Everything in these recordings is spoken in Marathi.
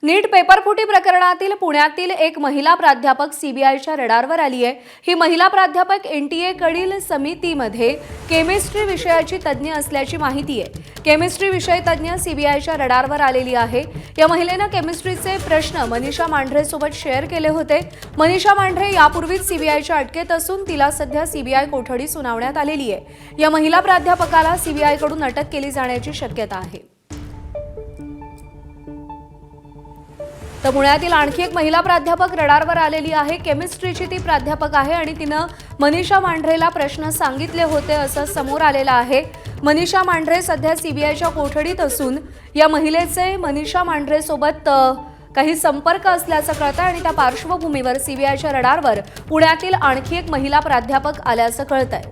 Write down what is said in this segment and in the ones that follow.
नीट पेपरफुटी प्रकरणातील पुण्यातील एक महिला प्राध्यापक सीबीआयच्या रडारवर आली आहे। ही महिला प्राध्यापक एनटीए कडील समितीमध्ये केमिस्ट्री विषयाची तज्ज्ञ असल्याची माहिती आहे। केमिस्ट्री विषय तज्ज्ञ सीबीआयच्या रडारवर आलेली आहे। या महिलेने केमिस्ट्रीचे प्रश्न मनीषा मांढरे सोबत शेअर केले होते। मनीषा मांढरे यापूर्वीच सीबीआयच्या अटकेत असून तिला सध्या सीबीआय कोठडी सुनावण्यात आलेली आहे। या महिला प्राध्यापकाला सीबीआय कडून अटक केली जाण्याची शक्यता आहे। तर पुण्यातील आणखी एक महिला प्राध्यापक रडारवर आलेली आहे। केमिस्ट्रीची ती प्राध्यापक आहे आणि तिनं मनीषा मांढरेला प्रश्न सांगितले होते असं समोर आलेलं आहे। मनीषा मांढरे सध्या सीबीआयच्या कोठडीत असून या महिलेचे मनीषा मांढरे सोबत काही संपर्क असल्याचं कळतं आणि त्या पार्श्वभूमीवर सीबीआयच्या रडारवर पुण्यातील आणखी एक महिला प्राध्यापक आल्याचं कळतंय।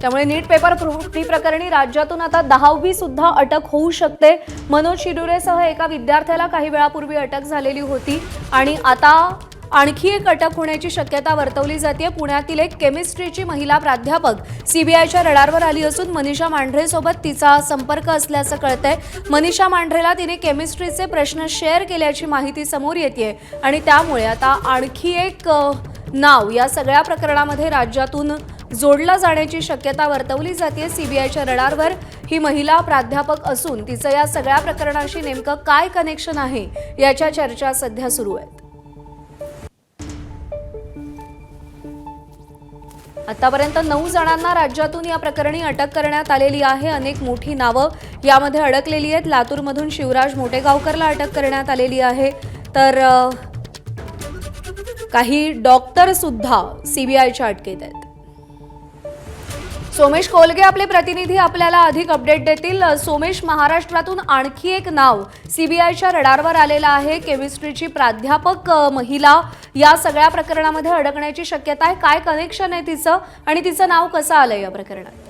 त्यामुळे नीट पेपर फुटी प्रकरणी राज्यातून आता 10वी सुद्धा अटक होऊ शकते। मनोज शिडुरेसह एका विद्यार्थ्याला काही वेळापूर्वी अटक झालेली होती आणि आता आणखी एक अटक होण्याची शक्यता वर्तवली जाते। पुण्यातील एक केमिस्ट्रीची महिला प्राध्यापक सीबीआयच्या रडारवर आली असून मनीषा मांढरे सोबत तिचा संपर्क असल्याचं कळतंय। मनीषा मांढरेला तिने केमिस्ट्रीचे प्रश्न शेअर केल्याची माहिती समोर येते आणि त्यामुळे आता आणखी एक नाव या सगळ्या प्रकरणामध्ये राज्यातून जोडला जाण्याची शक्यता वर्तवली जाते। सीबीआयच्या रडारवर ही महिला प्राध्यापक असून तिचं या सगळ्या प्रकरणाशी नेमकं काय कनेक्शन आहे याच्या चर्चा सध्या सुरू आहेत। आतापर्यंत 9 जणांना राज्यातून या प्रकरणी अटक करण्यात आलेली आहे। अनेक मोठी नावं यामध्ये अडकलेली आहेत। लातूरमधून शिवराज मोटेगावकरला अटक करण्यात आलेली आहे, तर काही डॉक्टर सुद्धा सीबीआयच्या अटकेत आहेत। सोमेश कोलगे आपले प्रतिनिधी आपल्याला अधिक अपडेट देतील। सोमेश, महाराष्ट्रातून आणखी एक नाव सीबीआयच्या रडारवर आलेलं आहे। केमिस्ट्रीची प्राध्यापक महिला या सगळ्या प्रकरणामध्ये अडकण्याची शक्यता आहे। काय कनेक्शन आहे तिचं आणि तिचं नाव कसं आलं या प्रकरणात?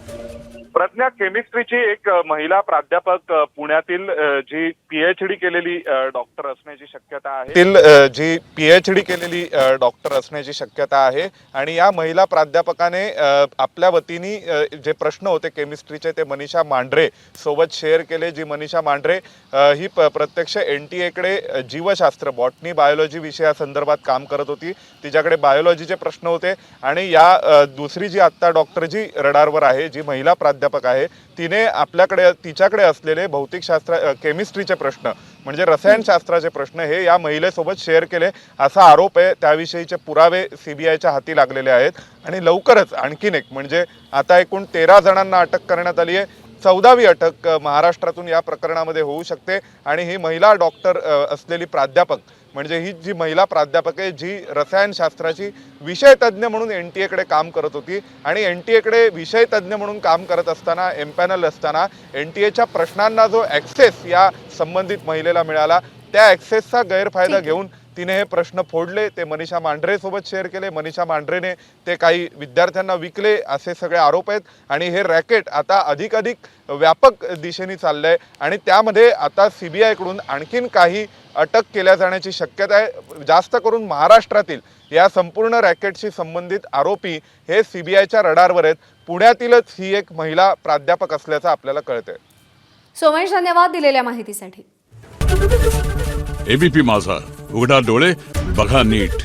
प्रज्ञा, केमिस्ट्रीची एक महिला प्राध्यापक पुण्यातील जी पीएचडी केलेली डॉक्टर असण्याची शक्यता आहे। जी पीएचडी केलेली डॉक्टर असण्याची शक्यता आहे आणि या महिला प्राध्यापकाने आपल्या वतीने जे प्रश्न होते केमिस्ट्रीचे ते मनीषा मांढरे सोबत शेअर केले। जी मनीषा मांढरे ही प्रत्यक्ष एनटीए कडे जीवशास्त्र बॉटनी बायोलॉजी विषयासंदर्भात काम करत होती। तिच्याकडे बायोलॉजीचे प्रश्न होते आणि या दुसरी जी आत्ता डॉक्टर जी रडारवर आहे, जी महिला प्राध्यापक आहे, तिने तिच्याकडे असलेले भौतिकशास्त्र केमिस्ट्रीचे प्रश्न म्हणजे रसायनशास्त्राचे प्रश्न हे या महिलेसोबत शेअर केले असा आरोप आहे। त्याविषयीचे पुरावे सीबीआयच्या हाती लागलेले आहेत आणि लवकरच आणखीन एक म्हणजे आता एकूण 13 जणांना अटक करण्यात आली आहे। 14वी अटक महाराष्ट्रातून या प्रकरणामध्ये होऊ शकते आणि ही महिला डॉक्टर असलेली प्राध्यापक म्हणजे ही जी महिला प्राध्यापक आहे, जी रसायनशास्त्राची विषय तज्ज्ञ म्हणून एनटीए कडे काम करत होती आणि एनटीए कडे विषय तज्ज्ञ म्हणून काम करत असताना एमपॅनल असताना एनटीएच्या प्रश्नांना जो ॲक्सेस या संबंधित महिलेला मिळाला, त्या ॲक्सेसचा गैरफायदा घेऊन तिने हे प्रश्न फोडले, ते मनीषा मांढरे सोबत शेअर केले। मनीषा मांढरेने ते काही विद्यार्थ्यांना विकले असे सगळे आरोप आहेत आणि हे रॅकेट आता अधिकाधिक व्यापक दिशेने चाललंय आणि त्यामध्ये आता सीबीआय कडून आणखीन काही अटक केल्या जाण्याची शक्यता आहे। जास्त करून महाराष्ट्रातील या संपूर्ण रॅकेटशी संबंधित आरोपी हे सीबीआयच्या रडारवर आहेत। पुण्यातीलच ही एक महिला प्राध्यापक असल्याचं आपल्याला कळतंय। सोमेश, धन्यवाद दिलेल्या माहितीसाठी। एबीपी माझा, उघडा डोळे बघा नीट।